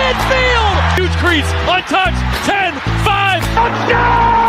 midfield. Huge crease, untouched, 10, 5, touchdown!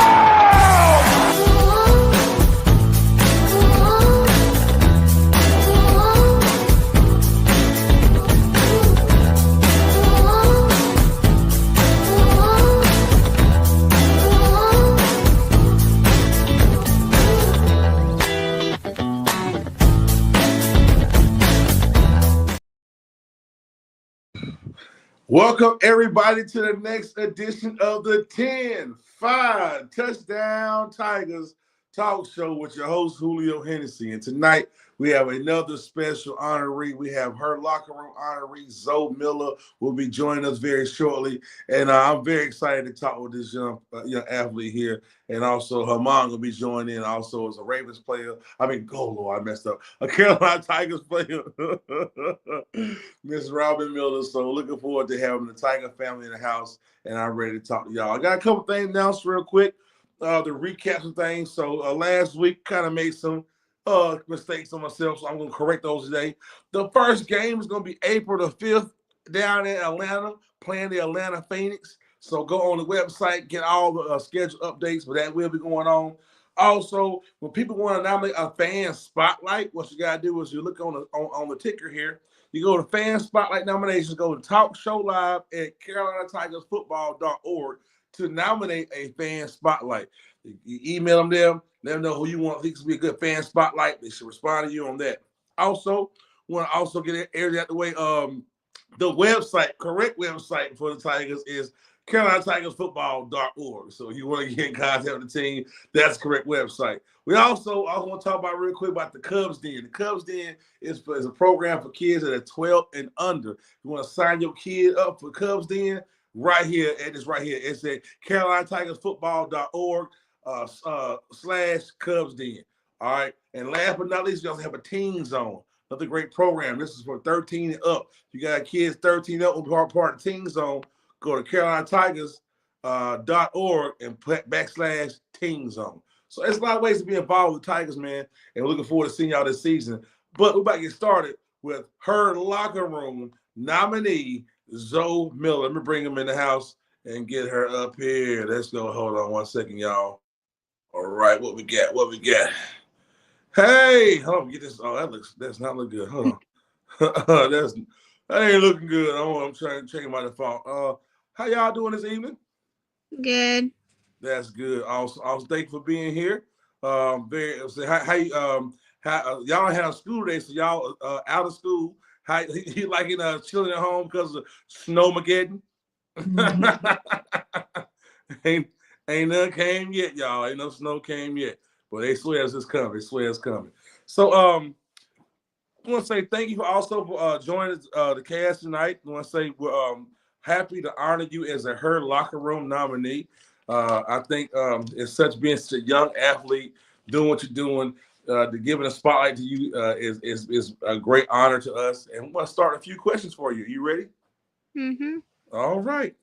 Welcome, everybody, to the next edition of the 10-5 Touchdown Tigers talk show with your host, Julio Hennessey. And tonight, we have another special honoree. We have HER Locker Room Honoree, Zoe Miller, will be joining us very shortly. And I'm very excited to talk with this young athlete here. And also, her mom will be joining in also as a Ravens player. Oh, Lord, I messed up. A Carolina Tigers player, Miss Robin Miller. So looking forward to having the Tiger family in the house. And I'm ready to talk to y'all. I got a couple things announced real quick to recap some things. So last week kind of made some mistakes on myself, so I'm going to correct those today. The first game is going to be April the 5th down in Atlanta, playing the Atlanta Phoenix. So go on the website, get all the schedule updates, but that will be going on. Also, when people want to nominate a fan spotlight, what you got to do is you look on the ticker here. You go to fan spotlight nominations, go to Talk Show Live at CarolinaTigersFootball.org to nominate a fan spotlight. You email them there, let them know who you want. Think to be a good fan spotlight. They should respond to you on that. Also, want to also get it out the way. The website, correct website for the Tigers is CarolinaTigersFootball.org. So if you want to get in contact with the team, that's the correct website. I also want to talk about real quick about the Cubs Den. The Cubs Den is a program for kids that are 12 and under. You want to sign your kid up for Cubs Den? Right here, it's right here. It's at CarolinaTigersFootball.org /Cubs Den. All right. And last but not least, we also have a teen zone. Another great program. This is for 13 and up. If you got kids 13 and up who are part of the teen zone, go to CarolinaTigers.org and /teen zone. So there's a lot of ways to be involved with the Tigers, man. And we're looking forward to seeing y'all this season. But we're about to get started with HER Locker Room nominee, Zoe Miller. Let me bring him in the house and get her up here. Let's go. Hold on one second, y'all. All right, what we got? Hey, hold on, get this. Oh, that's not look good. Hold on. That ain't looking good. I'm trying to change my default. How y'all doing this evening? Good. That's good. Also, thank you for being here. Y'all have school today, so y'all out of school. How you liking chilling at home because of Snowmageddon? ain't none came yet, y'all. Ain't no snow came yet, but they swear it's coming. So I want to say thank you for joining the cast tonight. I want to say we're happy to honor you as a HER Locker Room nominee. I think it's being such a young athlete doing what you're doing. To giving a spotlight to you is a great honor to us. And we want to start a few questions for you. You ready? Mm-hmm. All right.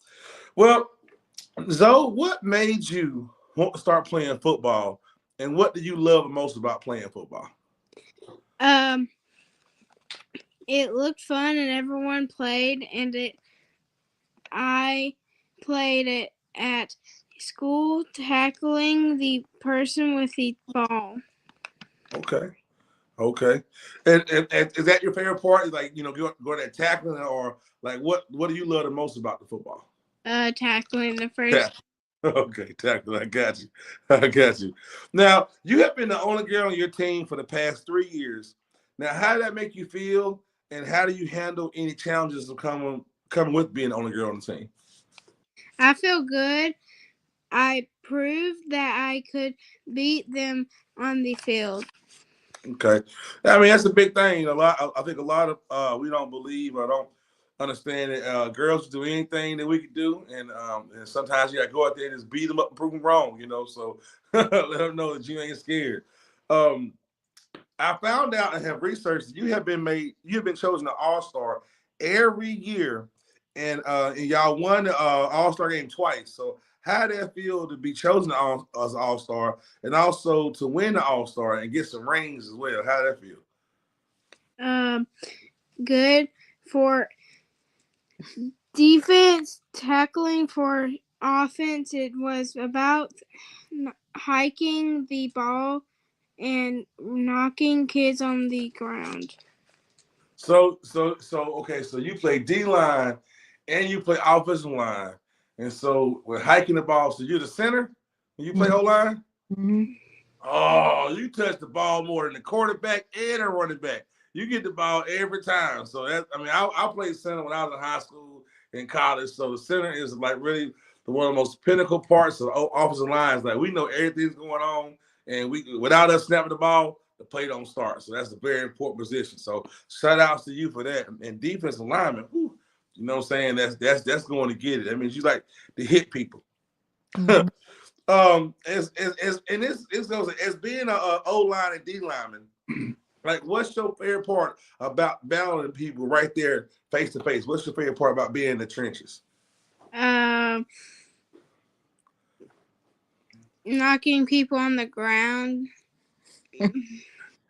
Well, Zoe, what made you want to start playing football? And what do you love most about playing football? It looked fun and everyone played, and I played it at school tackling the person with the ball. Okay. And is that your favorite part? Like, go to tackling, or like what do you love the most about the football? Tackling the first. Okay, tackling. I got you. Now, you have been the only girl on your team for the past 3 years. Now, how did that make you feel, and how do you handle any challenges that come with being the only girl on the team? I feel good. I proved that I could beat them on the field. Okay. I mean, that's a big thing. I think a lot of we don't believe or don't understand that girls do anything that we can do. And sometimes you got to go out there and just beat them up and prove them wrong, So let them know that you ain't scared. I found out and have researched that you have been chosen an All-Star every year. And y'all won the All-Star game twice. So how did that feel to be chosen as an All-Star and also to win the All-Star and get some rings as well? How did that feel? Good for Defense, tackling. For offense, it was about hiking the ball and knocking kids on the ground. So okay, so you play D-line and you play offensive line. And so we're hiking the ball. So you're the center when you play O-line? Mm-hmm. Oh, you touch the ball more than the quarterback and the running back. You get the ball every time. So I played center when I was in high school and college. So the center is like really one of the most pinnacle parts of offensive lines. Like we know everything's going on, and without us snapping the ball, the play don't start. So that's a very important position. So shout outs to you for that. And defensive lineman, whew, you know what I'm saying? That's going to get it. That means you like to hit people. Mm-hmm. As being a O line and D lineman, like what's your favorite part about battling people right there face to face? What's your favorite part about being in the trenches? Knocking people on the ground.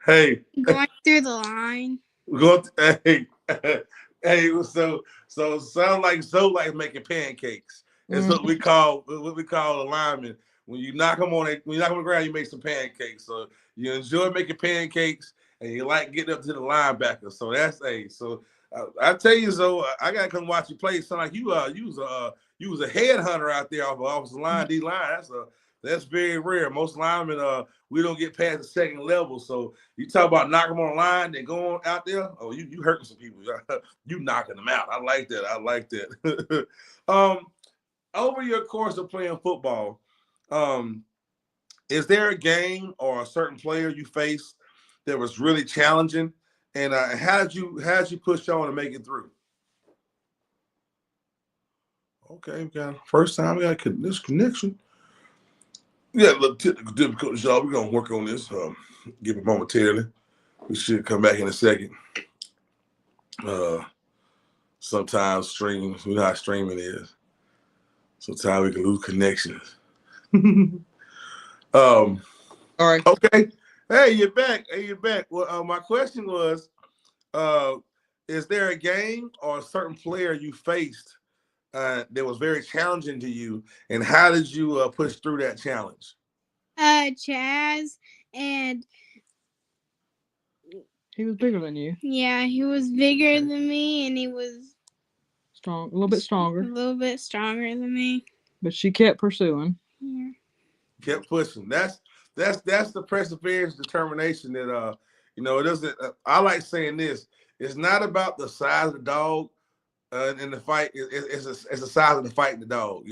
Hey, going through the line. Hey, hey. So sound like Zoe like making pancakes. That's what we call a lineman. When you knock them on the ground, you make some pancakes. So you enjoy making pancakes, and you like getting up to the linebacker. So that's I tell you, so I gotta come watch you play. Sound like you was a headhunter out there off of offensive line, D line. That's very rare. Most linemen we don't get past the second level. So you talk about knocking them on the line, then going out there. Oh, you hurting some people. You knocking them out. I like that. Over your course of playing football, is there a game or a certain player you faced that was really challenging? And how did you push on to make it through? Okay, we got first time we got this connection. Yeah, look, difficult job. We're gonna work on this. Give it momentarily. We should come back in a second. Sometimes streams, we know how streaming is. Sometimes we can lose connections. All right. Okay. Hey, you're back. Well, my question was, is there a game or a certain player you faced that was very challenging to you, and how did you push through that challenge? Chaz, and he was bigger than you. Yeah, he was bigger than me, and he was strong, a little bit stronger. A little bit stronger than me. But she kept pursuing. Yeah. Kept pushing. That's the perseverance, determination that it doesn't. I like saying this. It's not about the size of the dog in the fight. It's the size of the fight in the dog.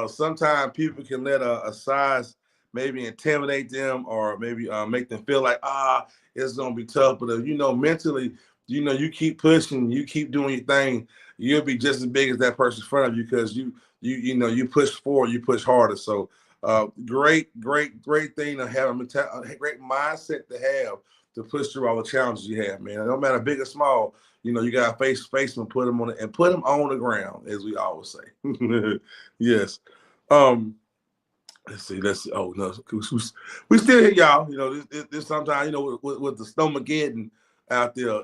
Sometimes people can let a size maybe intimidate them or maybe make them feel like it's gonna be tough. But mentally, you keep pushing, you keep doing your thing, you'll be just as big as that person in front of you because you push forward, you push harder. So great thing to have, a great mindset to have to push through all the challenges you have, man. No matter big or small, you gotta face them, put them on it, and put them on the ground, as we always say. Yes. Let's see. Oh no, we still here, y'all. This sometimes with the snowmageddon out there,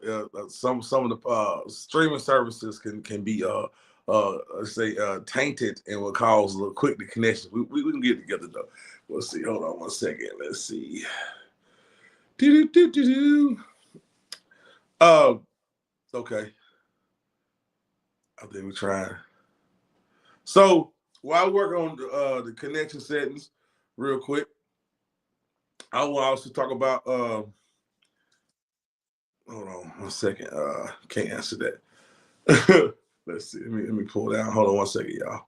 some of the streaming services can be tainted and will cause a little quick connection. We can get together though. Let's see. Hold on one second. Let's see. Okay. I think we're trying. So while we work on the connection settings, real quick, I will also talk about. Hold on one second. Can't answer that. Let's see. Let me pull down. Hold on one second, y'all.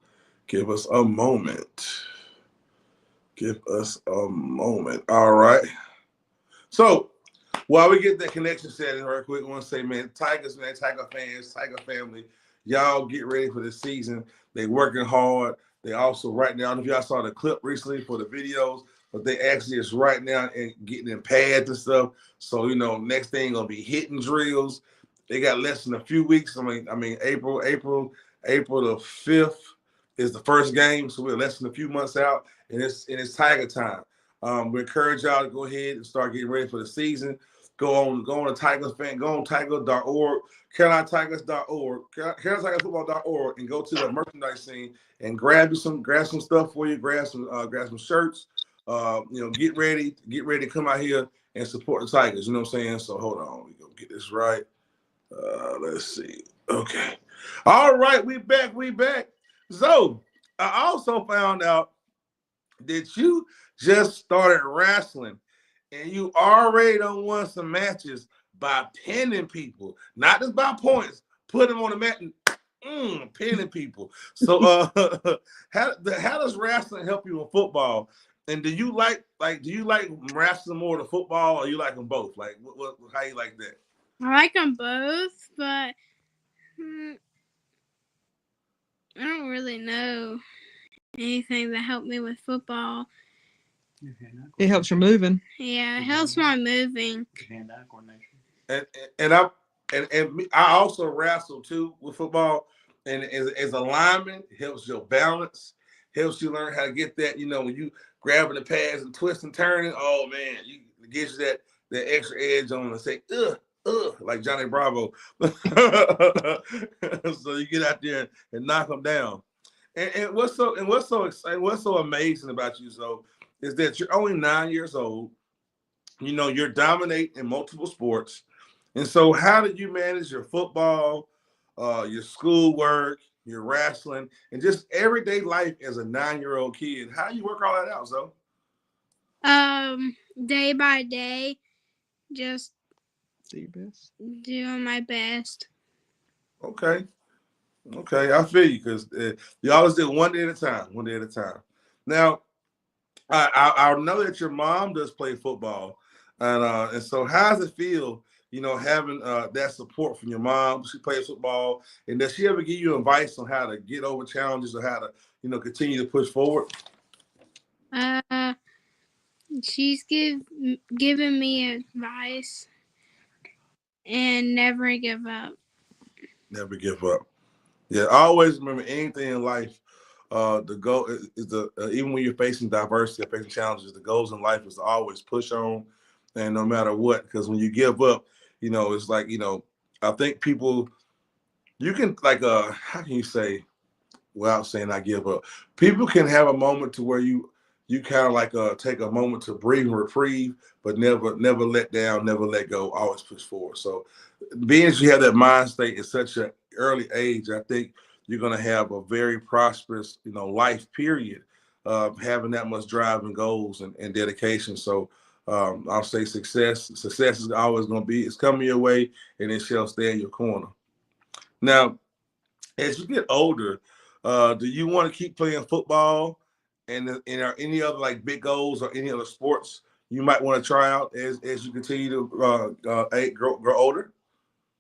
Give us a moment. All right. So while we get that connection setting real quick, I want to say, man, Tigers, man, Tiger fans, Tiger family, y'all get ready for the season. They working hard. They also right now, I don't know if y'all saw the clip recently for the videos, but they actually is right now and getting in pads and stuff. So, next thing gonna be hitting drills. They got less than a few weeks. I mean, April the 5th is the first game, so we're less than a few months out, and it's Tiger time. We encourage y'all to go ahead and start getting ready for the season. go on to Tigers fan, go on Tiger.org, CarolinaTigers.org, CarolinaTigersFootball.org, and go to the merchandise scene and grab some stuff for you, grab some shirts. Get ready to come out here and support the Tigers. You know what I'm saying? So hold on, we gonna get this right. Let's see. Okay. All right, we back. So I also found out that you just started wrestling and you already done won some matches by pinning people, not just by points. Put them on the mat and pinning people. So how does wrestling help you in football? And do you like wrestling more than football, or you like them both? Like how you like that? I like them both, but I don't really know anything that helped me with football. It helps your moving. Yeah, it helps my moving. Hand-eye coordination. And I also wrestle too with football. And as a lineman, it helps your balance, helps you learn how to get that. When you grabbing the pads and twisting, turning, oh man, it gives you that extra edge on and say, like Johnny Bravo. So you get out there and knock them down. And what's so exciting, what's so amazing about you, Zoe, is that you're only 9 years old. You're dominating in multiple sports. And so how did you manage your football, your schoolwork, your wrestling, and just everyday life as a 9-year-old kid? How do you work all that out, Zoe? Day by day, just Do your best. doing my best. Okay, I feel you, because you always did one day at a time. Now, I know that your mom does play football, and so how does it feel, having that support from your mom? She plays football, and does she ever give you advice on how to get over challenges or how to, continue to push forward? She's given me advice and never give up. Never give up. Yeah, always remember, anything in life, the goal is even when you're facing diversity, facing challenges, the goals in life is to always push on, and no matter what. Because when you give up, it's like, I think people, you can how can you say, without saying I give up, people can have a moment to where you kind of take a moment to breathe and reprieve, but never let down, never let go, always push forward. So being as you have that mind state at such an early age, I think you're going to have a very prosperous, life period, having that much drive and goals and dedication. So I'll say success is always going to be, it's coming your way, and it shall stay in your corner. Now, as you get older, do you want to keep playing football, and are any other big goals or any other sports you might want to try out as you continue to grow older?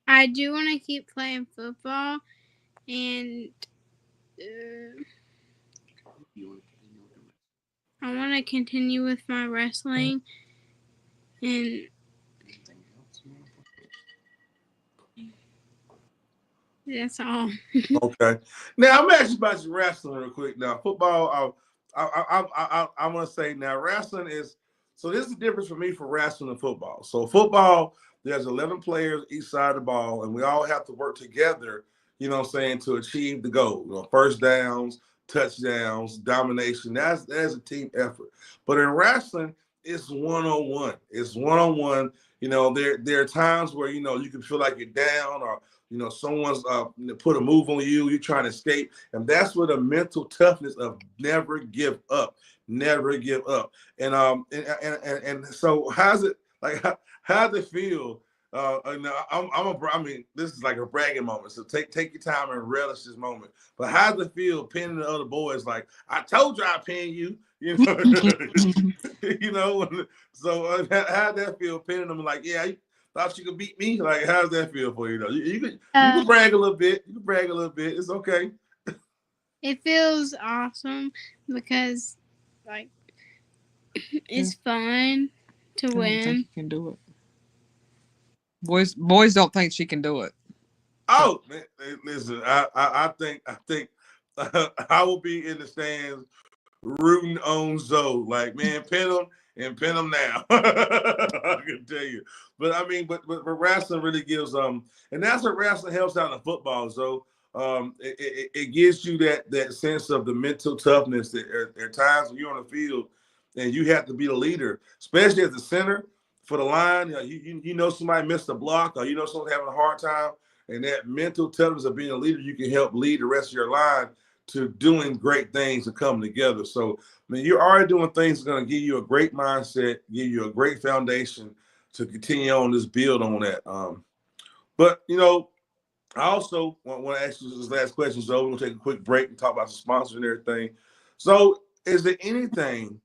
I do want to keep playing football, and I want to continue with my wrestling, and that's all. Okay. Now I'm asking about your wrestling real quick. Now football, I'm gonna say now wrestling is, so this is the difference for me for wrestling and football. So football, there's 11 players each side of the ball, and we all have to work together, to achieve the goal. First downs, touchdowns, domination. That's a team effort. But in wrestling, it's one-on-one. It's one-on-one. There are times where you can feel like you're down, or someone's put a move on you, you're trying to escape. And that's where the mental toughness of never give up. And so how's it how's it feel? This is like a bragging moment. So take your time and relish this moment. But how's it feel pinning the other boys? Like, I told you I pin you, So how'd that feel pinning them? Like, yeah, thought you could beat me? Like, how's that feel for you, though? You can brag a little bit. It's okay. It feels awesome because, it's fun to win. I don't think you can do it. Boys don't think she can do it. Oh, man, listen, I think I will be in the stands rooting on Zoe. Like, man, pin them and pin them now. I can tell you. But I mean, but wrestling really gives and that's what wrestling helps out in football. So it gives you that sense of the mental toughness that there are times when you're on the field and you have to be the leader, especially at the center for the line. You know somebody missed a block or you know someone's having a hard time, and that mental toughness of being a leader, you can help lead the rest of your line to doing great things and coming together. So, I mean, you're already doing things that's going to give you a great mindset, give you a great foundation to continue on this build on that. But, you know, I also want to ask you this last question, so we're going to take a quick break and talk about some sponsors and everything. So, is there anything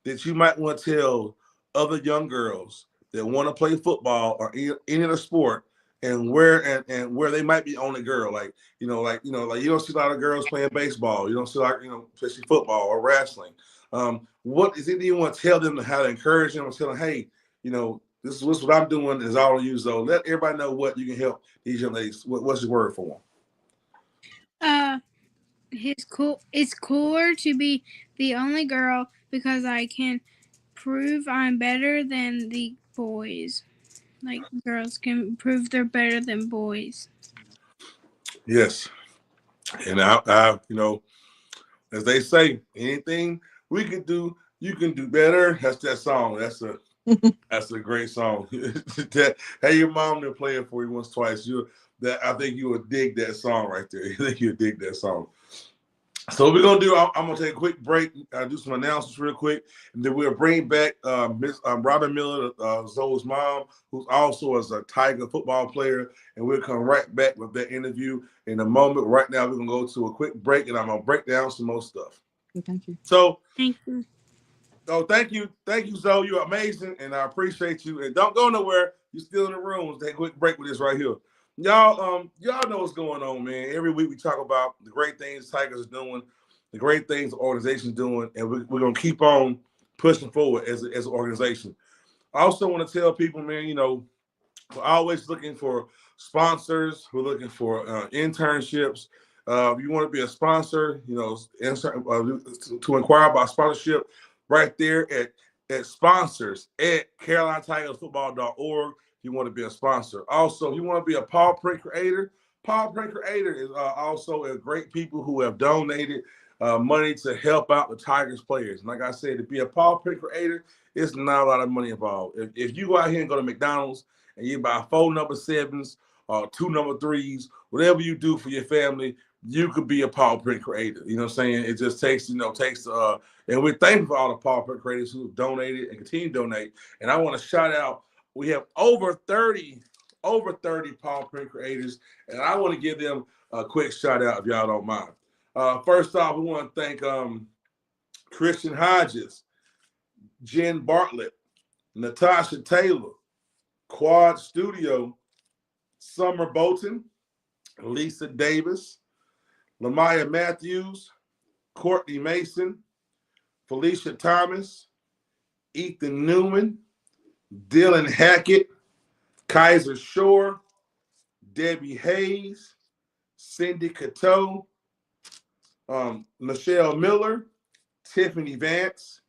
that you might want to tell other young girls that want to play football or any other sport and where they might be only girl, like you don't see a lot of girls playing baseball, you don't see especially football or wrestling. What is it that you want to tell them, how to encourage them and tell them, hey, this is what I'm doing is all on you. So let everybody know what you can help these young ladies. What's your word for them? It's cooler to be the only girl because I can prove I'm better than the boys. Like girls can prove they're better than boys. Yes, and I as they say, anything we can do, you can do better. That's that song. That's a great song. Hey, your mom didn't play it for you once, twice. I think you would dig that song right there. I think you would dig that song. So we're gonna do. I'm gonna take a quick break. Do some announcements real quick, and then we'll bring back Miss Robin Miller, Zoe's mom, who's also is a Tiger football player, and we'll come right back with that interview in a moment. Right now, we're gonna go to a quick break, and I'm gonna break down some more stuff. Thank you. So, thank you. Oh, thank you, Zoe. You're amazing, and I appreciate you. And don't go nowhere. You're still in the room. Let's take a quick break with this right here. Y'all know what's going on, man. Every week we talk about the great things Tigers are doing, the great things the organization's doing, and we're gonna keep on pushing forward as an organization. I also want to tell people, man, we're always looking for sponsors. We're looking for internships. If you want to be a sponsor, to inquire about sponsorship, right there at sponsors at CarolinaTigersFootball.org. You want to be a sponsor. Also, if you want to be a paw print creator, paw print creator is also a great people who have donated money to help out the Tigers players. And like I said, to be a paw print creator, it's not a lot of money involved. If you go out here and go to McDonald's and you buy 4 number 7s or 2 number 3s, whatever you do for your family, you could be a paw print creator. You know what I'm saying? It just takes, and we're thankful for all the paw print creators who have donated and continue to donate. And I want to shout out, we have over 30 paw print creators, and I want to give them a quick shout out if y'all don't mind. First off, we want to thank Christian Hodges, Jen Bartlett, Natasha Taylor, Quad Studio, Summer Bolton, Lisa Davis, Lamaya Matthews, Courtney Mason, Felicia Thomas, Ethan Newman, Dylan Hackett, Kaiser Shore, Debbie Hayes, Cindy Cateau, Michelle Miller, Tiffany Vance,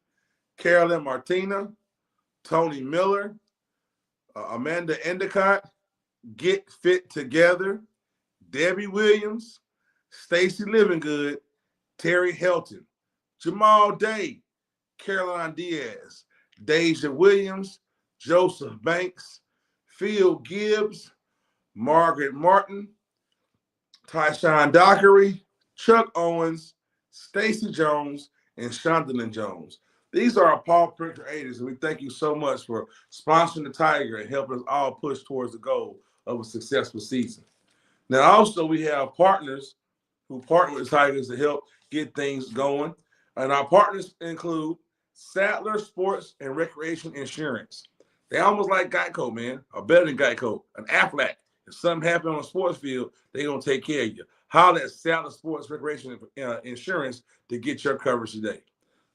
Carolyn Martina, Tony Miller, Amanda Endicott, Get Fit Together, Debbie Williams, Stacy Livingood, Terry Helton, Jamal Day, Caroline Diaz, Deja Williams, Joseph Banks, Phil Gibbs, Margaret Martin, Tyshawn Dockery, Chuck Owens, Stacy Jones, and Shondelyn Jones. These are our paw print creators, and we thank you so much for sponsoring the Tiger and helping us all push towards the goal of a successful season. Now, also, we have partners who partner with Tigers to help get things going. And our partners include Sadler Sports and Recreation Insurance. They almost like Geico, man, or better than Geico, an Aflac. If something happened on a sports field, they're going to take care of you. Holler at Sadler Sports Recreation Insurance to get your coverage today.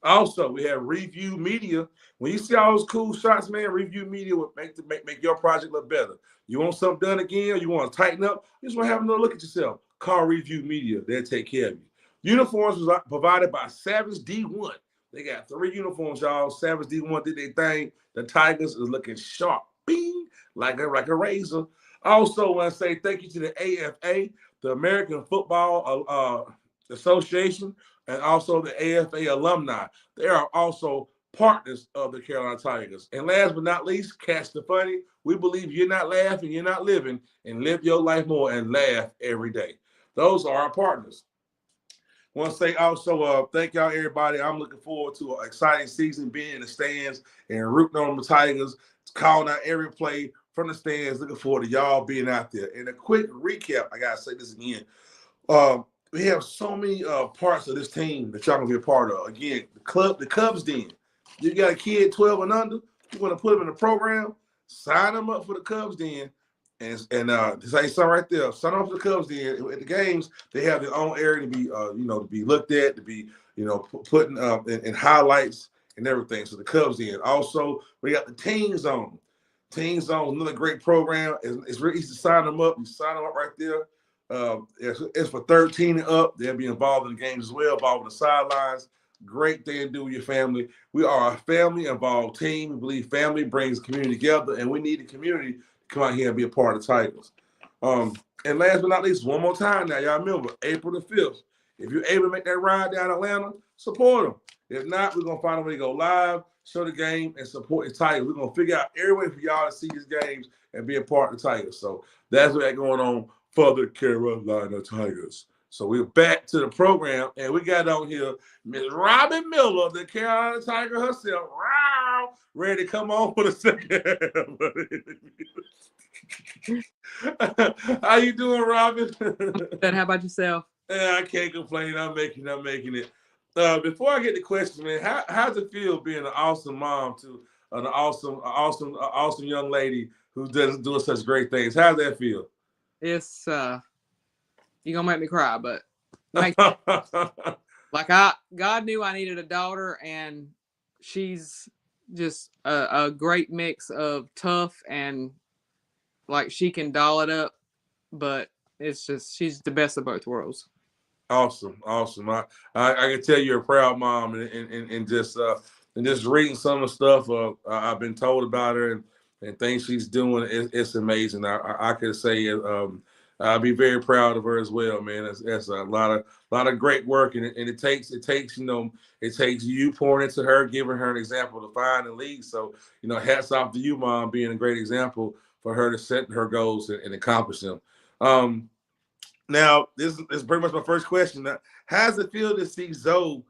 Also, we have Review Media. When you see all those cool shots, man, Review Media will make your project look better. You want something done again, or you want to tighten up, you just want to have another look at yourself. Call Review Media. They'll take care of you. Uniforms provided by Savage D1. They got 3 uniforms, y'all. Savage D1 did their thing. The Tigers is looking sharp, bing, like a razor. Also, I want to say thank you to the AFA, the American Football Association, and also the AFA alumni. They are also partners of the Carolina Tigers. And last but not least, Catch the Funny. We believe you're not laughing, you're not living, and live your life more and laugh every day. Those are our partners. Want to say also, thank y'all, everybody. I'm looking forward to an exciting season, being in the stands and rooting on the Tigers, calling out every play from the stands. Looking forward to y'all being out there. And a quick recap, I gotta say this again. We have so many parts of this team that y'all gonna be a part of. Again, the Cubs Den. You got a kid 12 and under, you want to put them in the program, sign them up for the Cubs Den. And say something right there. Sign up for the Cubs Den. At the games, they have their own area to be, to be looked at, to be, putting in highlights and everything. So the Cubs Den. Also, we got the Teen Zone. Teen Zone, another great program. It's really easy to sign them up. You sign them up right there. It's for 13 and up. They'll be involved in the games as well, involved in the sidelines. Great thing to do with your family. We are a family-involved team. We believe family brings community together, and we need the community to come out here and be a part of the Tigers. And last but not least, one more time now, y'all remember, April the 5th. If you're able to make that ride down Atlanta, support them. If not, we're going to find a way to go live, show the game, and support the Tigers. We're going to figure out every way for y'all to see these games and be a part of the Tigers. So that's what's going on for the Carolina Tigers. So we're back to the program, and we got on here Miss Robin Miller, the Carolina Tiger herself, ready to come on for the second half. How you doing, Robin? Good. How about yourself? Yeah, I can't complain. I'm making it. Before I get the question, man, how's it feel being an awesome mom to an awesome young lady who doing such great things? How's that feel? It's you're gonna make me cry, but God knew I needed a daughter, and she's just a great mix of tough and like she can doll it up, but it's just she's the best of both worlds. Awesome. I can tell you're a proud mom, and just reading some of the stuff I've been told about her and things she's doing. It's amazing. I could say I'll be very proud of her as well, man. It's a lot of great work, and it takes you pouring into her, giving her an example to find and lead. So hats off to you, Mom, being a great example for her to set her goals and accomplish them. Now, this is pretty much my first question. Now, how does it feel to see Zoe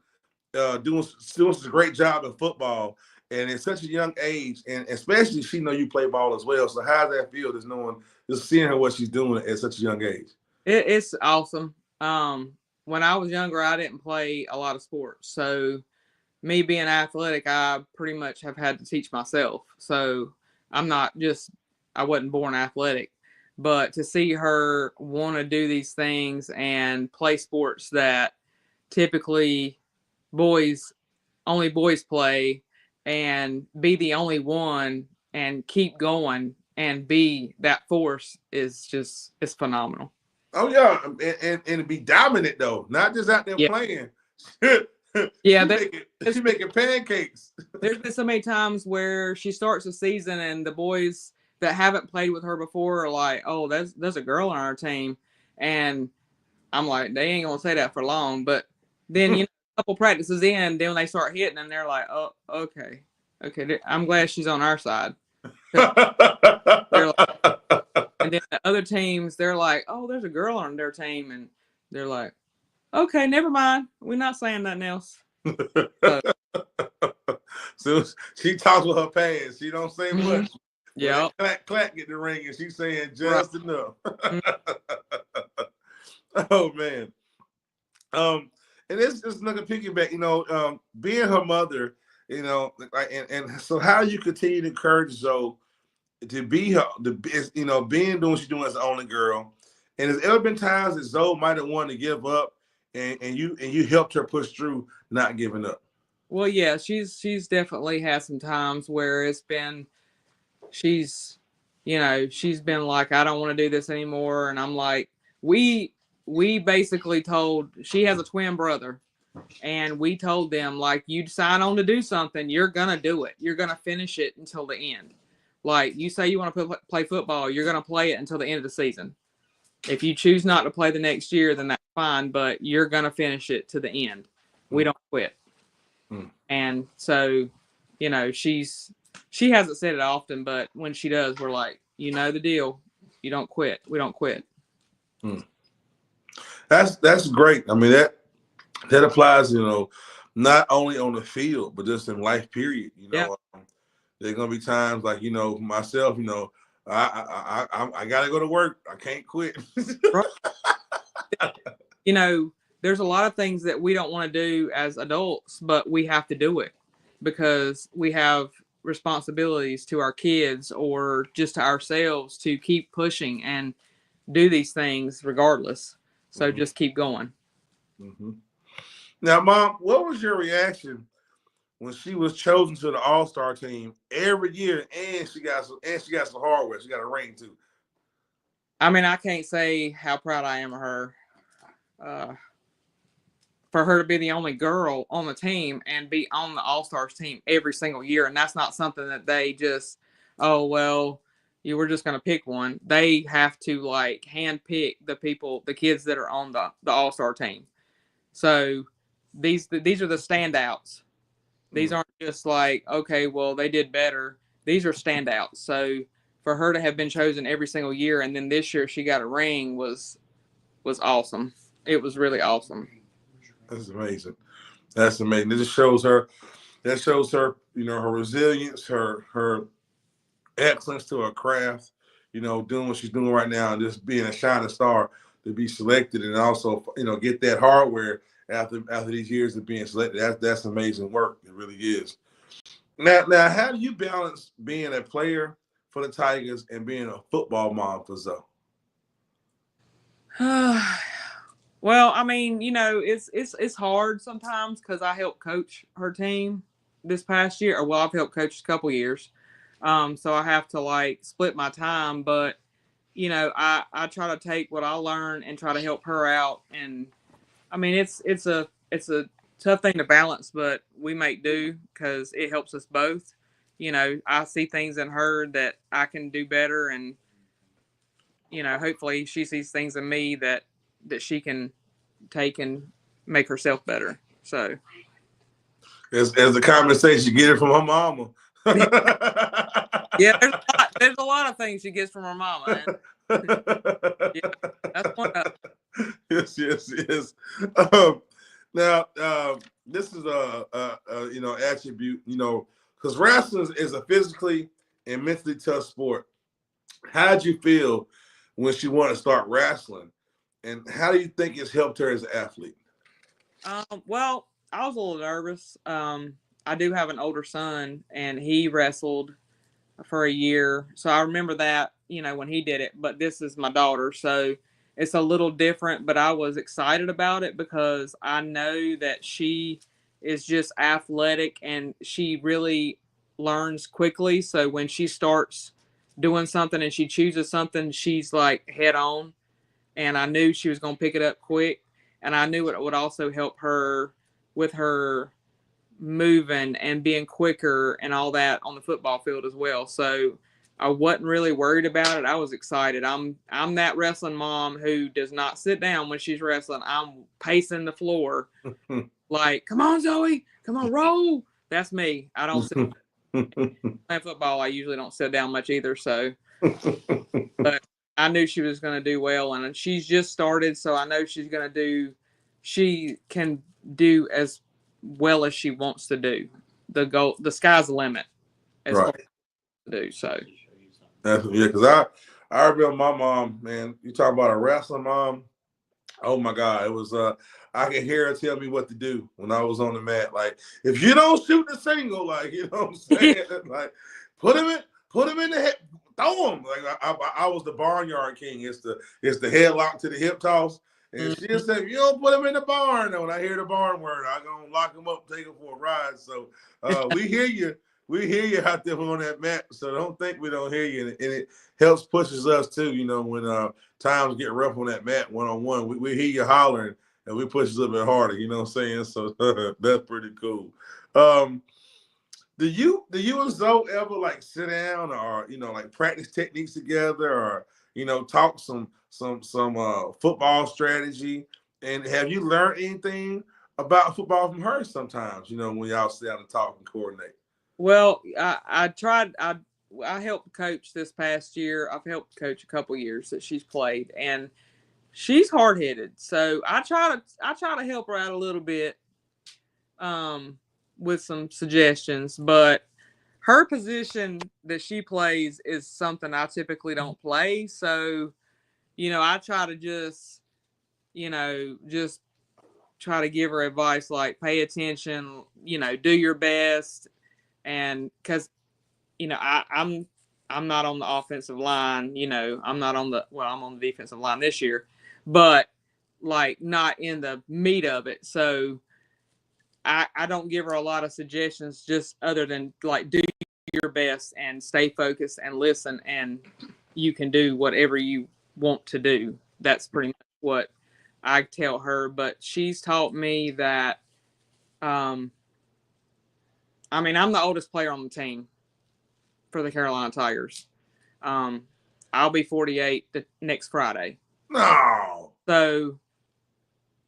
doing such a great job in football and at such a young age, and especially she know you play ball as well? So how does that feel, just seeing her what she's doing at such a young age? It's awesome. When I was younger, I didn't play a lot of sports, so me being athletic, I pretty much have had to teach myself. So I wasn't born athletic. But to see her want to do these things and play sports that typically only boys play, and be the only one and keep going and be that force it's phenomenal. Oh yeah, and be dominant though, not just out there playing. Yeah, she's making pancakes. There's been so many times where she starts the season and the boys that haven't played with her before are like, "Oh, there's a girl on our team," and I'm like, they ain't gonna say that for long. But then a couple practices in, then when they start hitting, and they're like, "Oh, okay, I'm glad she's on our side." And then the other teams, they're like, "Oh, there's a girl on their team," and they're like, "Okay, never mind. We're not saying nothing else." So she talks with her pants. She don't say much. Yeah. Clack get the ring, and she's saying just enough. Oh man. And it's just another piggyback. Being her mother, and so how you continue to encourage Zoe to be her, being doing what she's doing as the only girl. And there's ever been times that Zoe might have wanted to give up, and you helped her push through not giving up. Well, yeah, she's definitely had some times where it's been, she's been like, I don't want to do this anymore. And I'm like, we basically told, she has a twin brother. And we told them, like, you sign on to do something, you're going to do it. You're going to finish it until the end. Like, you say you want to play football, you're going to play it until the end of the season. If you choose not to play the next year, then that's fine, but you're going to finish it to the end. We don't quit. And so, you know, she hasn't said it often, but when she does, we're like, you know the deal. You don't quit. We don't quit. That's great. I mean, that applies, you know, not only on the field, but just in life, period. You know, there are gonna be times like, you know, myself, you know, I gotta go to work. I can't quit. Right. You know, there's a lot of things that we don't want to do as adults, but we have to do it because we have responsibilities to our kids or just to ourselves to keep pushing and do these things regardless. So just keep going. Now, Mom, what was your reaction when she was chosen to the All-Star team every year, and she got some hardware? She got a ring too. I mean, I can't say how proud I am of her. For her to be the only girl on the team and be on the All-Stars team every single year. And that's not something that they just, oh, well, you were just going to pick one. They have to like hand pick the kids that are on the All-Star team. So these are the standouts. These aren't just like, okay, well, they did better. These are standouts. So for her to have been chosen every single year and then this year she got a ring was awesome. It was really awesome. That's amazing. That's amazing. It just shows her, you know, her resilience, her excellence to her craft, you know, doing what she's doing right now and just being a shining star to be selected and also, you know, get that hardware after these years of being selected. That's amazing work. It really is. Now, how do you balance being a player for the Tigers and being a football mom for Zoe? Well, I mean, you know, it's hard sometimes because I helped coach her team this past year. Or, well, I've helped coach a couple years, so I have to like split my time. But you know, I try to take what I learn and try to help her out. And I mean, it's a tough thing to balance, but we make do because it helps us both. You know, I see things in her that I can do better, and you know, hopefully she sees things in me that she can take and make herself better. So As the conversation, you get it from her mama. Yeah, there's a lot of things she gets from her mama. And, yeah, that's one of them. Yes. Now, this is a you know, attribute, you know, because wrestling is a physically and mentally tough sport. How did you feel when she wanted to start wrestling, and how do you think it's helped her as an athlete? Well, I was a little nervous. I do have an older son, and he wrestled for a year, so I remember that, you know, when he did it. But this is my daughter, so it's a little different. But I was excited about it because I know that she is just athletic and she really learns quickly. So when she starts doing something and she chooses something, she's like head on. And I knew she was going to pick it up quick. And I knew it would also help her with her moving and being quicker and all that on the football field as well. So I wasn't really worried about it. I was excited. I'm that wrestling mom who does not sit down when she's wrestling. I'm pacing the floor like, come on, Zoe, come on, roll. That's me. I don't sit playing football. I usually don't sit down much either. So, but I knew she was going to do well, and she's just started. So I know she can do as well as she wants to do. The sky's the limit as far as to do. So yeah, because I remember my mom, man. You talk about a wrestling mom. Oh my God, it was I could hear her tell me what to do when I was on the mat. Like, if you don't shoot the single, like, you know what I'm saying? Like, put him in the head, throw him. Like I was the barnyard king. It's the headlock to the hip toss. And she just said, you don't put him in the barn. When I hear the barn word, I'm going to lock him up, take him for a ride. So we hear you. We hear you out there on that mat. So don't think we don't hear you. And it helps pushes us too, you know, when times get rough on that mat one-on-one. We hear you hollering, and we push a little bit harder. You know what I'm saying? So that's pretty cool. Do you and Zoe ever like sit down or like practice techniques together or talk some football strategy? And have you learned anything about football from her sometimes? When y'all sit down and talk and coordinate. Well, I tried. I helped coach this past year. I've helped coach a couple years that she's played, and she's hard headed. So I try to help her out a little bit, with some suggestions. But her position that she plays is something I typically don't play. So, I try to just try to give her advice like pay attention, do your best. And because, I'm not on the offensive line, I'm on the defensive line this year, but like not in the meat of it. So I don't give her a lot of suggestions, just other than like do your best and stay focused and listen, and you can do whatever you want to do. That's pretty much what I tell her. But she's taught me that, I'm the oldest player on the team for the Carolina Tigers. I'll be 48 the next Friday. No. So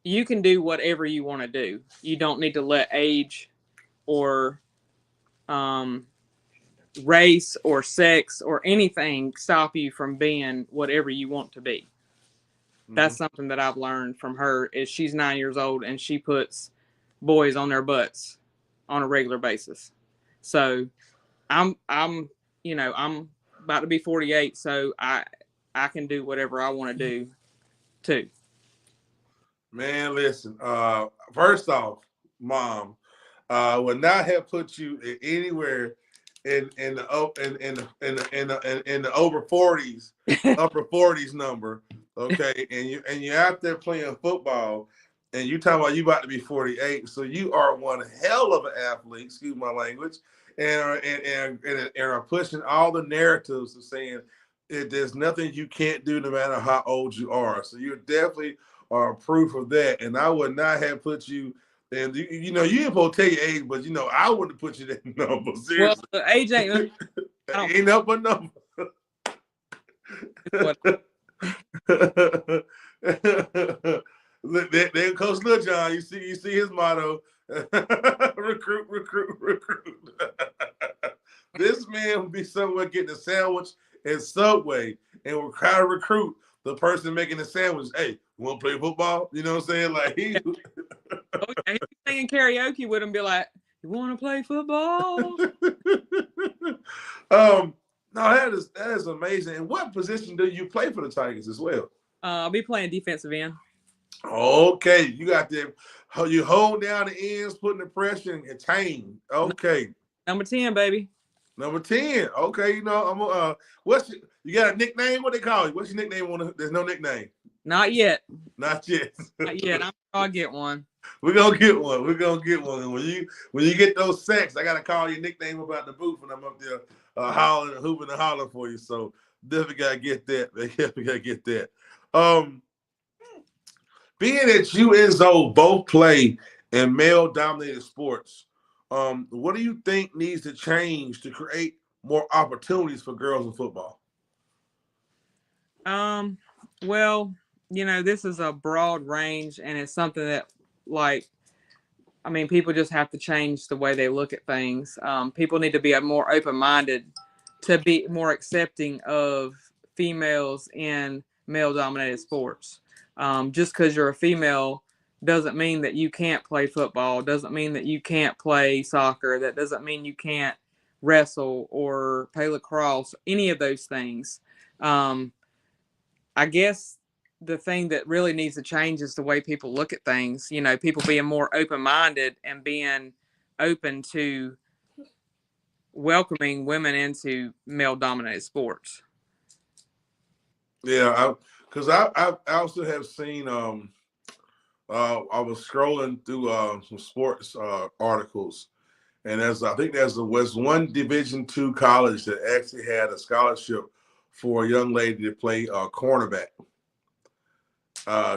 you can do whatever you want to do. You don't need to let age or race or sex or anything stop you from being whatever you want to be. Mm-hmm. That's something that I've learned from her. Is she's 9 years old and she puts boys on their butts on a regular basis. So I'm about to be 48, so I can do whatever I want to do too. Man, listen. First off, Mom, would not have put you anywhere in the over 40s, upper 40s number. Okay, and you're out there playing football, and you talking about you about to be 48. So you are one hell of an athlete. Excuse my language. And are pushing all the narratives of saying there's nothing you can't do no matter how old you are. So you definitely are proof of that. And I would not have put you, and you ain't supposed to tell your age, but I wouldn't have put you that number. Seriously. Well, the age ain't up a number. There Coach Lil John, you see his motto. recruit. This man will be somewhere getting a sandwich at Subway and will try to recruit the person making the sandwich. Hey, you want to play football? You know what I'm saying? Like he's singing karaoke with him, be like, "You want to play football?" No, that is amazing. And what position do you play for the Tigers as well? I'll be playing defensive end. Okay, you got them. You hold down the ends, putting the pressure and contain. Okay, number 10, baby. Number 10. Okay, I'm you got a nickname? What they call you? What's your nickname? There's no nickname. Not yet. Not yet. Not yet. I'm sure I'll get one. We're gonna get one. And when you get those sacks, I gotta call your nickname about the booth when I'm up there hollering and hooping and hollering for you. So definitely gotta get that. Being that you and Zoe both play in male-dominated sports, what do you think needs to change to create more opportunities for girls in football? Well, this is a broad range, and it's something that, people just have to change the way they look at things. People need to be more open-minded to be more accepting of females in male-dominated sports. Just because you're a female doesn't mean that you can't play football, doesn't mean that you can't play soccer, that doesn't mean you can't wrestle or play lacrosse, any of those things. I guess the thing that really needs to change is the way people look at things. People being more open-minded and being open to welcoming women into male-dominated sports. Yeah, because I also have seen I was scrolling through some sports articles, and I think there was one Division II college that actually had a scholarship for a young lady to play cornerback.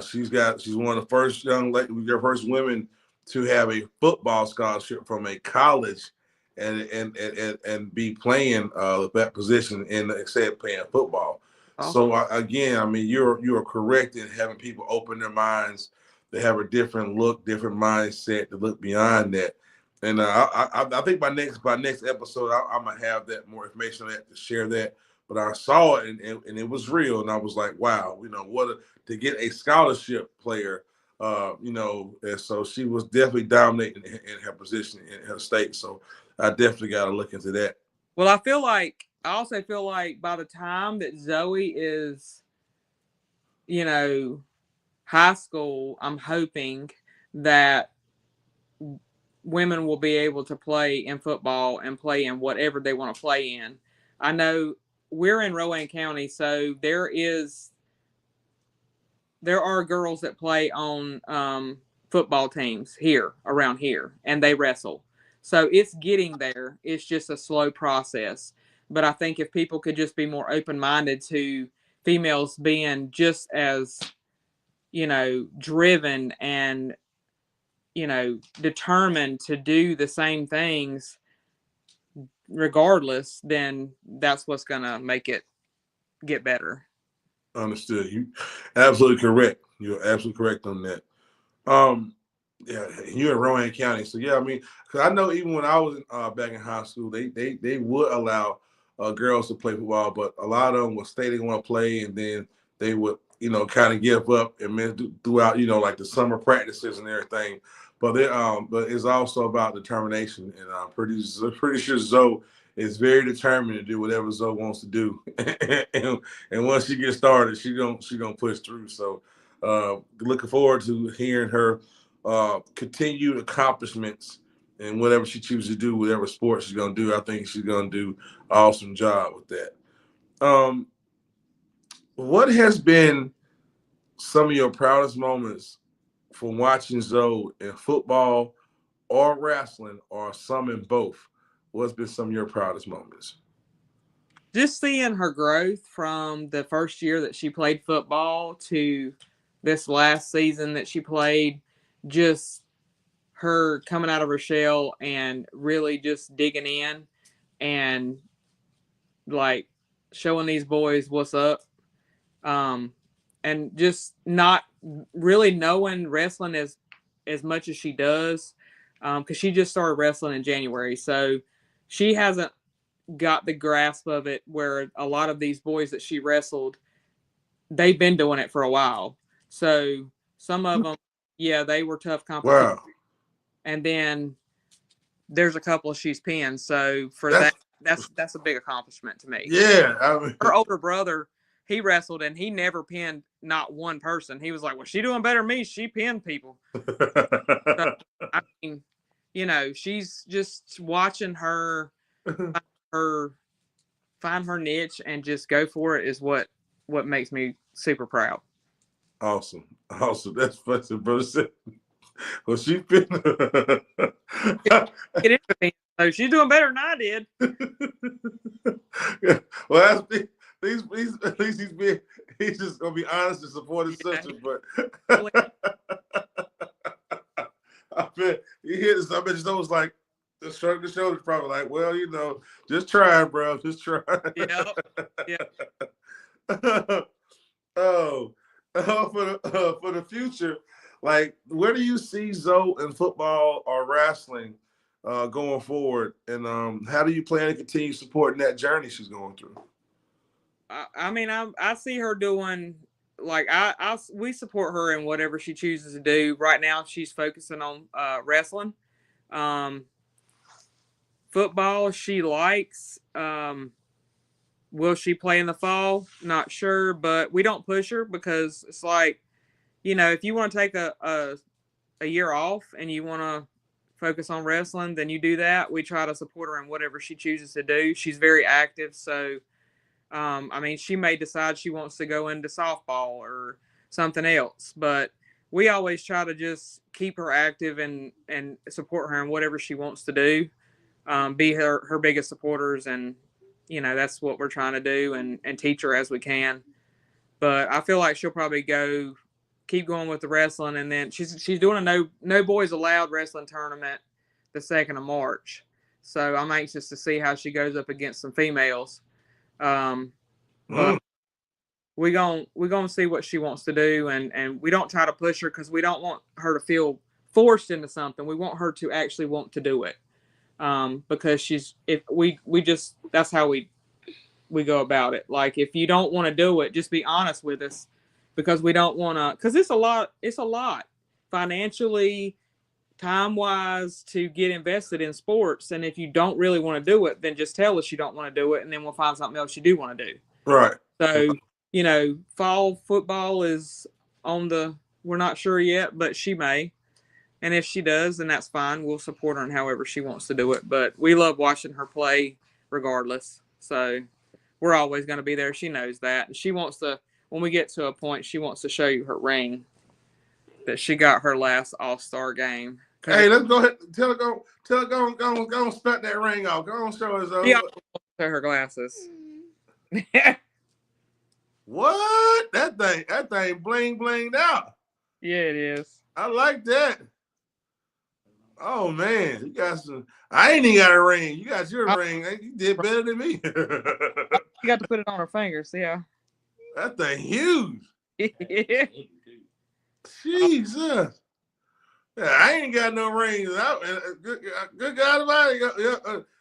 She's one of the first first women to have a football scholarship from a college and be playing that position instead of playing football. Oh. So again, I mean, you're correct in having people open their minds. They have a different look, different mindset to look beyond that. And I think by next episode, I'm gonna have that more information on that to share that. But I saw it and it was real, and I was like, wow, to get a scholarship player, and so she was definitely dominating in her position in her state. So I definitely got to look into that. Well, I also feel like by the time that Zoe is, high school, I'm hoping that women will be able to play in football and play in whatever they want to play in. I know we're in Rowan County, so there are girls that play on football teams around here, and they wrestle. So it's getting there. It's just a slow process. But I think if people could just be more open-minded to females being just as, driven and, determined to do the same things regardless, then that's what's going to make it get better. Understood. You absolutely correct. You're absolutely correct on that. Yeah, you're in Rowan County, so yeah. I mean, because I know even when I was back in high school, they would allow girls to play football, but a lot of them would say they want to play, and then they would kind of give up and then throughout like the summer practices and everything. But but it's also about determination, and I'm pretty sure Zoe is very determined to do whatever Zoe wants to do, and once she gets started, she gonna push through. So looking forward to hearing her continued accomplishments and whatever she chooses to do, whatever sport she's gonna do. I think she's gonna do an awesome job with that. What has been some of your proudest moments from watching Zoe in football or wrestling, or some in both? What's been some of your proudest moments? Just seeing her growth from the first year that she played football to this last season that she played, just her coming out of her shell and really just digging in and like showing these boys what's up. And just not really knowing wrestling as much as she does, because she just started wrestling in January. So she hasn't got the grasp of it, where a lot of these boys that she wrestled, they've been doing it for a while. So some of them, yeah, they were tough competition. Wow. And then there's a couple she's pinned. So for that's a big accomplishment to me. Yeah. I mean, her older brother, he wrestled and he never pinned not one person. He was like, well, she doing better than me. She pinned people. So, I mean, she's just watching her find her niche and just go for it is what makes me super proud. Awesome. That's funny, bro. Well, she's been. So she's doing better than I did. Yeah. Well, at least he's just gonna be honest and support his sister. But I bet he hit us. I bet Joe was like, the shrug the shoulders, probably like, well, just trying, bro, just trying. Yeah. For the future, like, where do you see Zoe in football or wrestling going forward, and how do you plan to continue supporting that journey she's going through? I mean, I see her doing, like, we support her in whatever she chooses to do. Right now, she's focusing on wrestling. Football, she likes. Will she play in the fall? Not sure, but we don't push her because it's like, if you want to take a year off and you want to focus on wrestling, then you do that. We try to support her in whatever she chooses to do. She's very active, so I mean, she may decide she wants to go into softball or something else, but we always try to just keep her active and support her in whatever she wants to do. Be her biggest supporters, and that's what we're trying to do, and teach her as we can. But I feel like she'll probably go keep going with the wrestling. And then she's doing a no boys allowed wrestling tournament the 2nd of March. So I'm anxious to see how she goes up against some females. But we're gonna see what she wants to do, and we don't try to push her because we don't want her to feel forced into something. We want her to actually want to do it. Because that's how we go about it. Like, if you don't want to do it, just be honest with us, because we don't want to, because it's a lot financially, time wise, to get invested in sports. And if you don't really want to do it, then just tell us you don't want to do it, and then we'll find something else you do want to do. Right. So, fall football is we're not sure yet, but she may. And if she does, then that's fine. We'll support her in however she wants to do it. But we love watching her play regardless. So we're always going to be there. She knows that. And she wants to, when we get to a point, she wants to show you her ring that she got her last All-Star game. Hey, let's go ahead. Tell her, go on, spat that ring off. Go on, show us. Yeah, show her glasses. What? That thing bling blinged out. Yeah, it is. I like that. Oh man, you got some. I ain't even got a ring. You got your ring. You did better than me. You got to put it on her fingers. Yeah. That thing huge. Yeah. Jesus. Yeah, I ain't got no rings. Good God Almighty.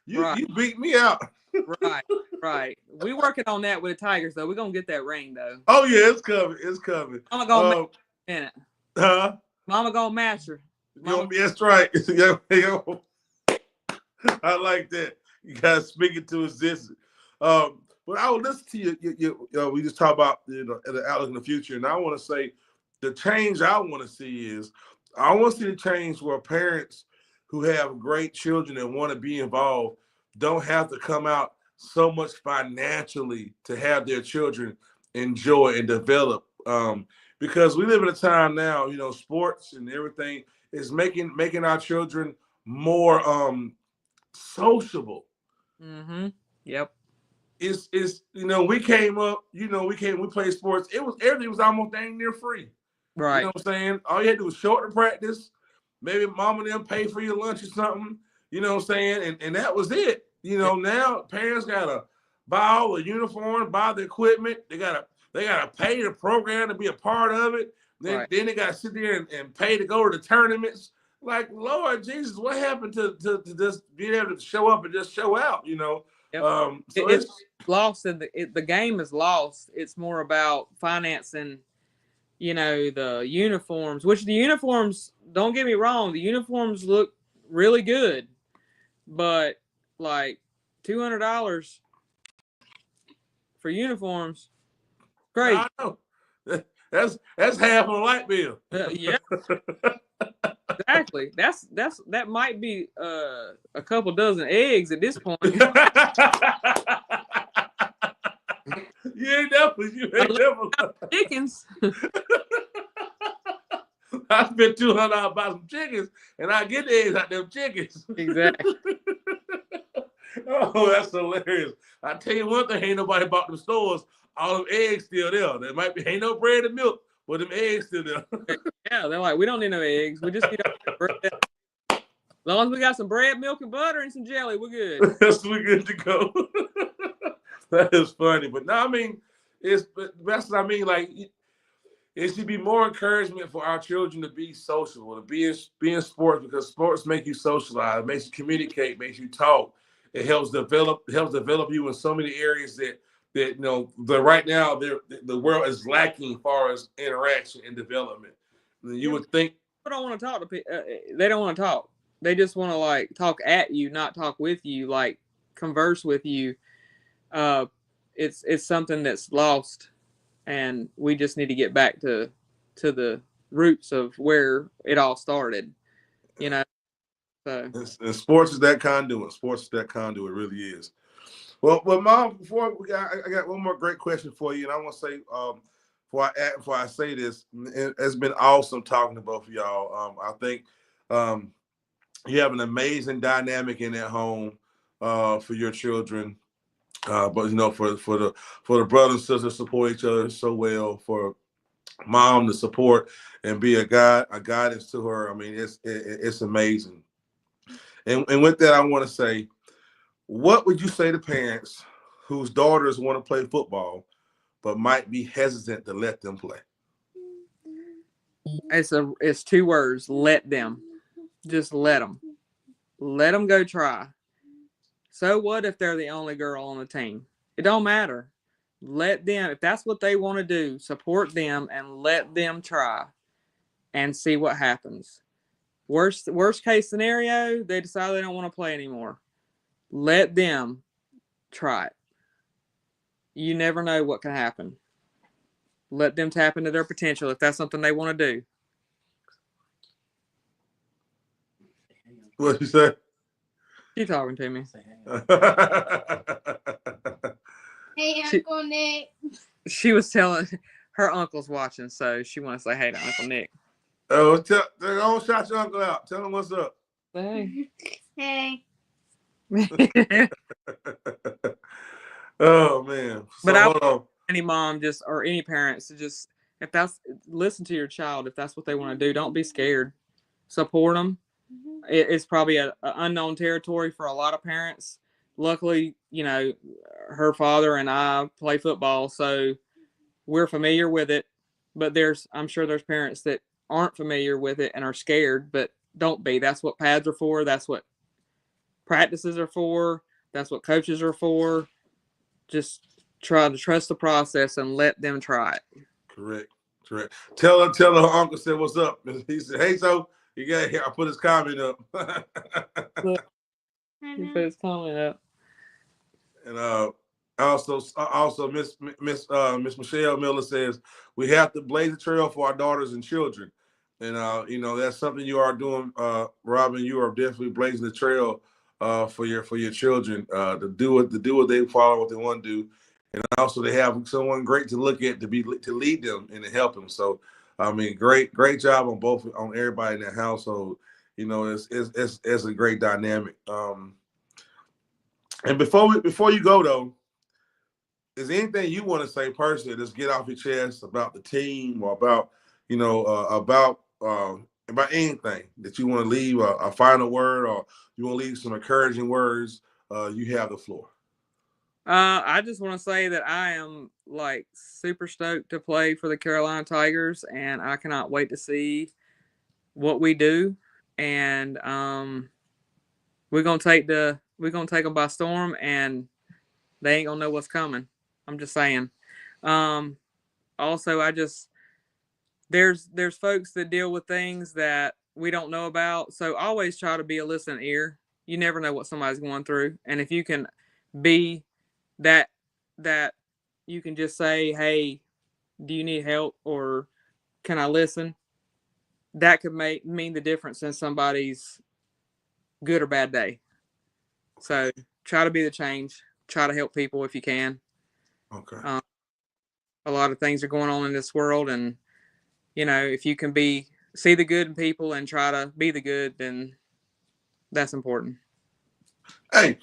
You beat me out. Right. We working on that with the Tigers, though. We're gonna get that ring, though. Oh yeah, it's coming. Mama gonna match her in it. Huh? Mama gonna match her. That's right. I like that. You guys speaking to existence. But I will listen to you. We just talk about the outlook in the future, and I want to say the change I want to see is I want to see the change where parents who have great children and want to be involved don't have to come out so much financially to have their children enjoy and develop. Because we live in a time now, sports and everything is making our children more sociable. Mm-hmm. Yep. It's we came up, we played sports. Everything was almost dang near free. Right. You know what I'm saying? All you had to do was show up to practice. Maybe mom and them pay for your lunch or something. You know what I'm saying? And that was it. Now parents gotta buy all the uniforms, buy the equipment. They gotta pay the program to be a part of it. Then they gotta sit there and pay to go to the tournaments. Like, Lord Jesus, what happened to just being able to show up and just show out? Yep. So it's lost, and the game is lost. It's more about financing, the uniforms. Which the uniforms, don't get me wrong, the uniforms look really good, but like $200 for uniforms, crazy. I know. That's half of a light bill. Yeah. Exactly. That might be a couple dozen eggs at this point. You ain't never Chickens. I spent $200 to buy some chickens, and I get the eggs out them chickens. Exactly. Oh, that's hilarious. I tell you one thing, ain't nobody bought them stores. All them eggs still there. There might be ain't no bread and milk, but them eggs still there. Yeah, they're like, we don't need no eggs. We just need bread. As long as we got some bread, milk, and butter and some jelly, we're good. We're good to go. That is funny. But no, I mean, that's what I mean. Like, it should be more encouragement for our children to be sociable, to be in sports, because sports make you socialize, makes you communicate, makes you talk. It helps develop you in so many areas that right now the world is lacking as far as interaction and development. And you would think people don't want to talk to people. They don't want to talk. They just want to like talk at you, not talk with you, like converse with you. It's something that's lost, and we just need to get back to the roots of where it all started. So and sports is that conduit. Sports is that conduit. It really is. Well, Mom, I got one more great question for you, and I want to say, before I say this, it's been awesome talking to both of y'all. I think you have an amazing dynamic in that home for your children, but for the brothers and sisters support each other so well. For mom to support and be a guidance to her. I mean, it's amazing. And with that, I want to say, what would you say to parents whose daughters want to play football but might be hesitant to let them play? It's two words: let them. Just let them. Let them go try. So what if they're the only girl on the team? It don't matter. Let them, if that's what they want to do, support them and let them try and see what happens. Worst case scenario, they decide they don't want to play anymore. Let them try it. You never know what can happen. Let them tap into their potential if that's something they want to do. What you say? She's talking to me. Hey, Uncle Nick. She was telling her uncle's watching, so she want to say hey to Uncle Nick. Oh, don't shout your uncle out. Tell him what's up. Hey. Hey. Oh man. So But I hold on. any mom just or any parents to just if that's listen to your child if that's what they want to do. Don't be scared. Support them. It's probably an unknown territory for a lot of parents. Luckily, her father and I play football, so we're familiar with it. But I'm sure there's parents that aren't familiar with it and are scared, but don't be. That's what pads are for. That's what practices are for. That's what coaches are for. Just try to trust the process and let them try it. Correct. Tell her uncle said what's up. He said, hey, so you got here. I put his comment up. He put his comment up. And also Miss Michelle Miller says we have to blaze the trail for our daughters and children. And that's something you are doing, Robin. You are definitely blazing the trail for your children to do what they follow, what they want to do. And also they have someone great to look at to lead them and to help them. So I mean, great job on everybody in that household. It's a great dynamic. And before you go though, is there anything you want to say personally? Just get off your chest about the team or about about anything that you want to leave a final word or you want to leave some encouraging words. You have the floor. I just want to say that I am super stoked to play for the Carolina Tigers, and I cannot wait to see what we do. And we're gonna take them by storm, and they ain't gonna know what's coming. I'm just saying. Also, there's folks that deal with things that we don't know about, so always try to be a listening ear. You never know what somebody's going through, and if you can be that you can just say, hey, do you need help or can I listen? That could mean the difference in somebody's good or bad day. So try to be the change. Try to help people if you can. Okay. A lot of things are going on in this world, and if you can see the good in people and try to be the good, then that's important. Hey,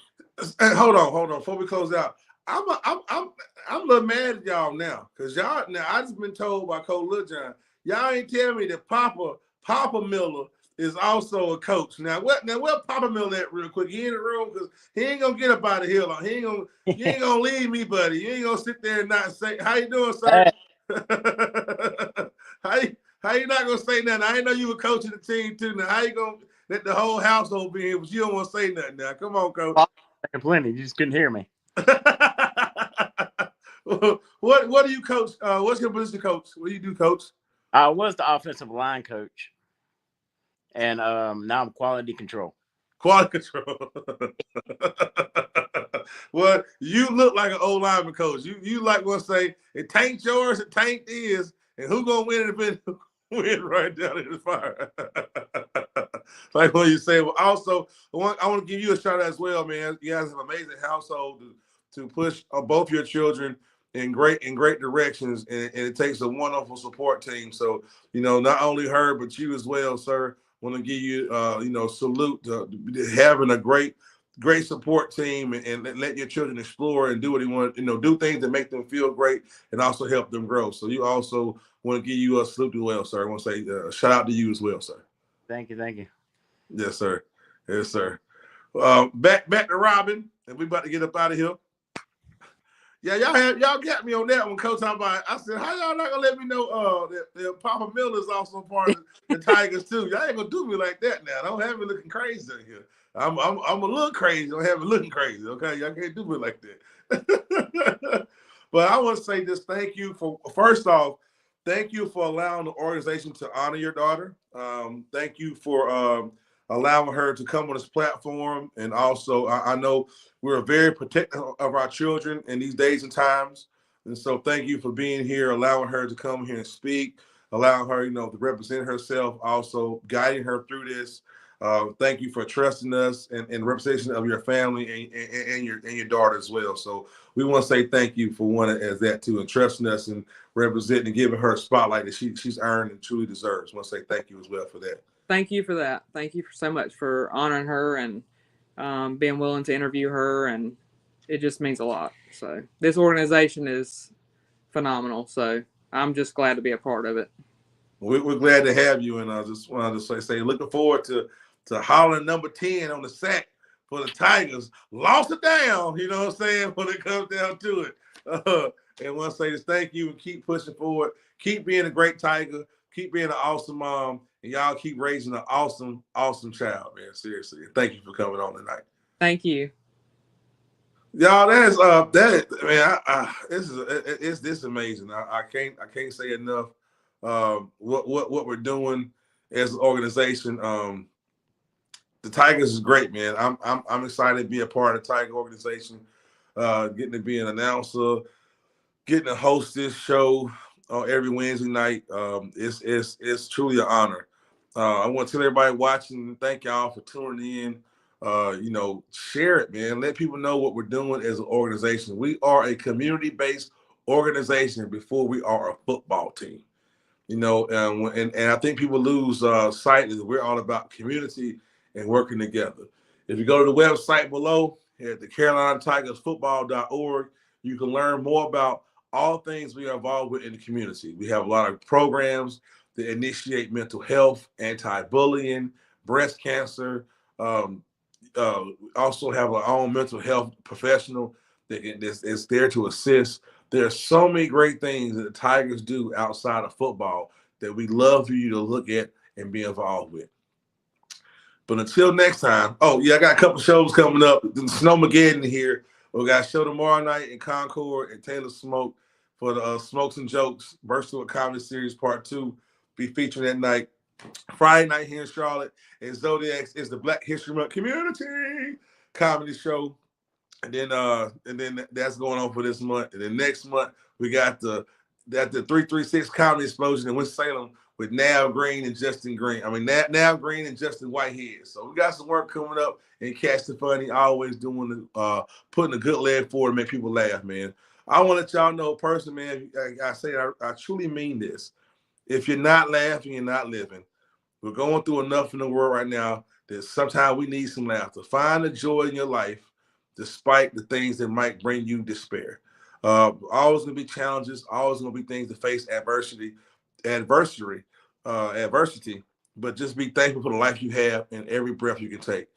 hold on. Before we close out, I'm a little mad at y'all now because y'all now I just been told by Coach Lil John y'all ain't tell me that Papa Miller is also a coach. Now where Papa Miller at real quick? He in the room because he ain't gonna get up out of here. You ain't gonna leave me, buddy. You ain't gonna sit there and not say how you doing, sir. How you not gonna say nothing? I didn't know you were coaching the team too. Now how you gonna let the whole household be here, but you don't want to say nothing now? Come on, Coach. Plenty. You just couldn't hear me. What do you coach? What's your position, Coach? What do you do, Coach? I was the offensive line coach, and now I'm quality control. Quality control. Well, you look like an old lineman coach. You like want to say it tain't yours, it tain't his, and who gonna win if it win right down in the fire? Like when you say, well, also I want to give you a shout out as well, man. You guys have an amazing household to push both your children in great directions, and it takes a wonderful support team. So not only her but you as well, sir. Want to give you salute to having a great great support team, and let your children explore and do what they want, do things that make them feel great and also help them grow. So you also want to give you a salute as well, sir. I want to say shout out to you as well, sir. Thank you. Yes, sir. Yes, sir. Back to Robin, and we about to get up out of here. Yeah, y'all got me on that one, Coach. I said, how y'all not gonna let me know that Papa Miller's also part of the Tigers too? Y'all ain't gonna do me like that now. Don't have me looking crazy in here. I'm a little crazy. Don't have me looking crazy. Okay, y'all can't do me like that. But I want to say this. Thank you for allowing the organization to honor your daughter. Thank you for allowing her to come on this platform. And also, I know we're very protective of our children in these days and times. And so thank you for being here, allowing her to come here and speak, allowing her, to represent herself, also guiding her through this. Thank you for trusting us and representation of your family and your daughter as well. So we want to say thank you for one as that too, and trusting us and representing and giving her a spotlight that she's earned and truly deserves. I want to say thank you as well for that. Thank you for that. Thank you so much for honoring her and being willing to interview her, and it just means a lot. So this organization is phenomenal. So I'm just glad to be a part of it. We're glad to have you, and I just wanted to say looking forward to Holland number 10 on the sack for the Tigers. Lost it down, you know what I'm saying, when it comes down to it. And want to say this, thank you, and keep pushing forward. Keep being a great Tiger. Keep being an awesome mom, and y'all keep raising an awesome, awesome child, man. Seriously. Thank you for coming on tonight. Thank you. Y'all, this is amazing. I can't say enough what we're doing as an organization. The Tigers is great, man. I'm excited to be a part of the Tiger organization, getting to be an announcer, getting to host this show every Wednesday night. It's truly an honor. I want to tell everybody watching, thank y'all for tuning in. Share it, man. Let people know what we're doing as an organization. We are a community-based organization before we are a football team. And I think people lose sight that we're all about community and working together. If you go to the website below at the CarolinaTigersFootball.org, you can learn more about all things we are involved with in the community. We have a lot of programs that initiate mental health, anti-bullying, breast cancer. Also have our own mental health professional that is there to assist. There are so many great things that the Tigers do outside of football that we love for you to look at and be involved with. But until next time, I got a couple shows coming up. The Snowmageddon here. We got a show tomorrow night in Concord and Taylor Smoke for the Smokes and Jokes Versatile Comedy Series Part 2. Be featuring that night. Friday night here in Charlotte, and Zodiacs is the Black History Month Community Comedy Show. And then that's going on for this month. And then next month, we got the 336 Comedy Explosion in Winston-Salem with Nav Green and Justin Green. Nav Green and Justin Whitehead. So we got some work coming up and Catch the Funny, always doing putting a good leg forward to make people laugh, man. I want to let y'all know personally, man, I truly mean this. If you're not laughing, you're not living. We're going through enough in the world right now that sometimes we need some laughter. Find the joy in your life despite the things that might bring you despair. Always going to be challenges, always going to be things to face adversity, but just be thankful for the life you have and every breath you can take.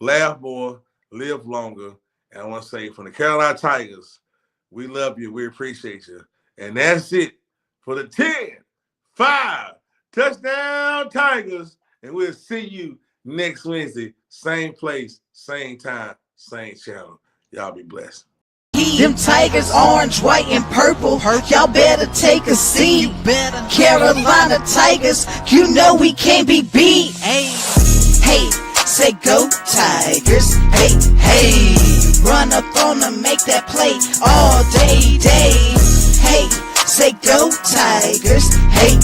Laugh more, live longer. And I want to say from the Carolina Tigers, we love you, we appreciate you. And that's it for the 10-5 Touchdown Tigers. And we'll see you next Wednesday, same place, same time, same channel. Y'all be blessed. Them Tigers, orange, white, and purple. Y'all better take a seat. Carolina Tigers, you know we can't be beat. Hey, say go Tigers. Hey, run up on them, make that play all day. Hey, say go Tigers. Hey,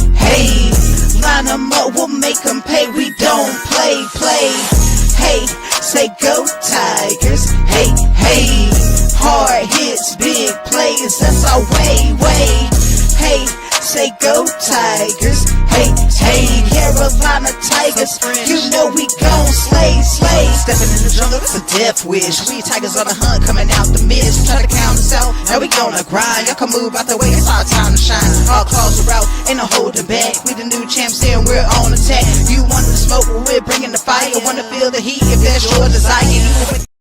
line them up, we'll make them pay. We don't play. Hey, say go Tigers. Hey, hard hits, big plays, that's our way. Hey, say go Tigers. Hey, Carolina Tigers, you know we gon' slay. Stepping in the jungle, it's a death wish. We tigers on the hunt, coming out the mist. Try to count us out, now we on the grind. Y'all can move out the way, it's our time to shine. Our claws are out, ain't no holding back. We the new champs here and we're on attack. You want the smoke, well we're bringing the fire. Wanna feel the heat if that's your desire.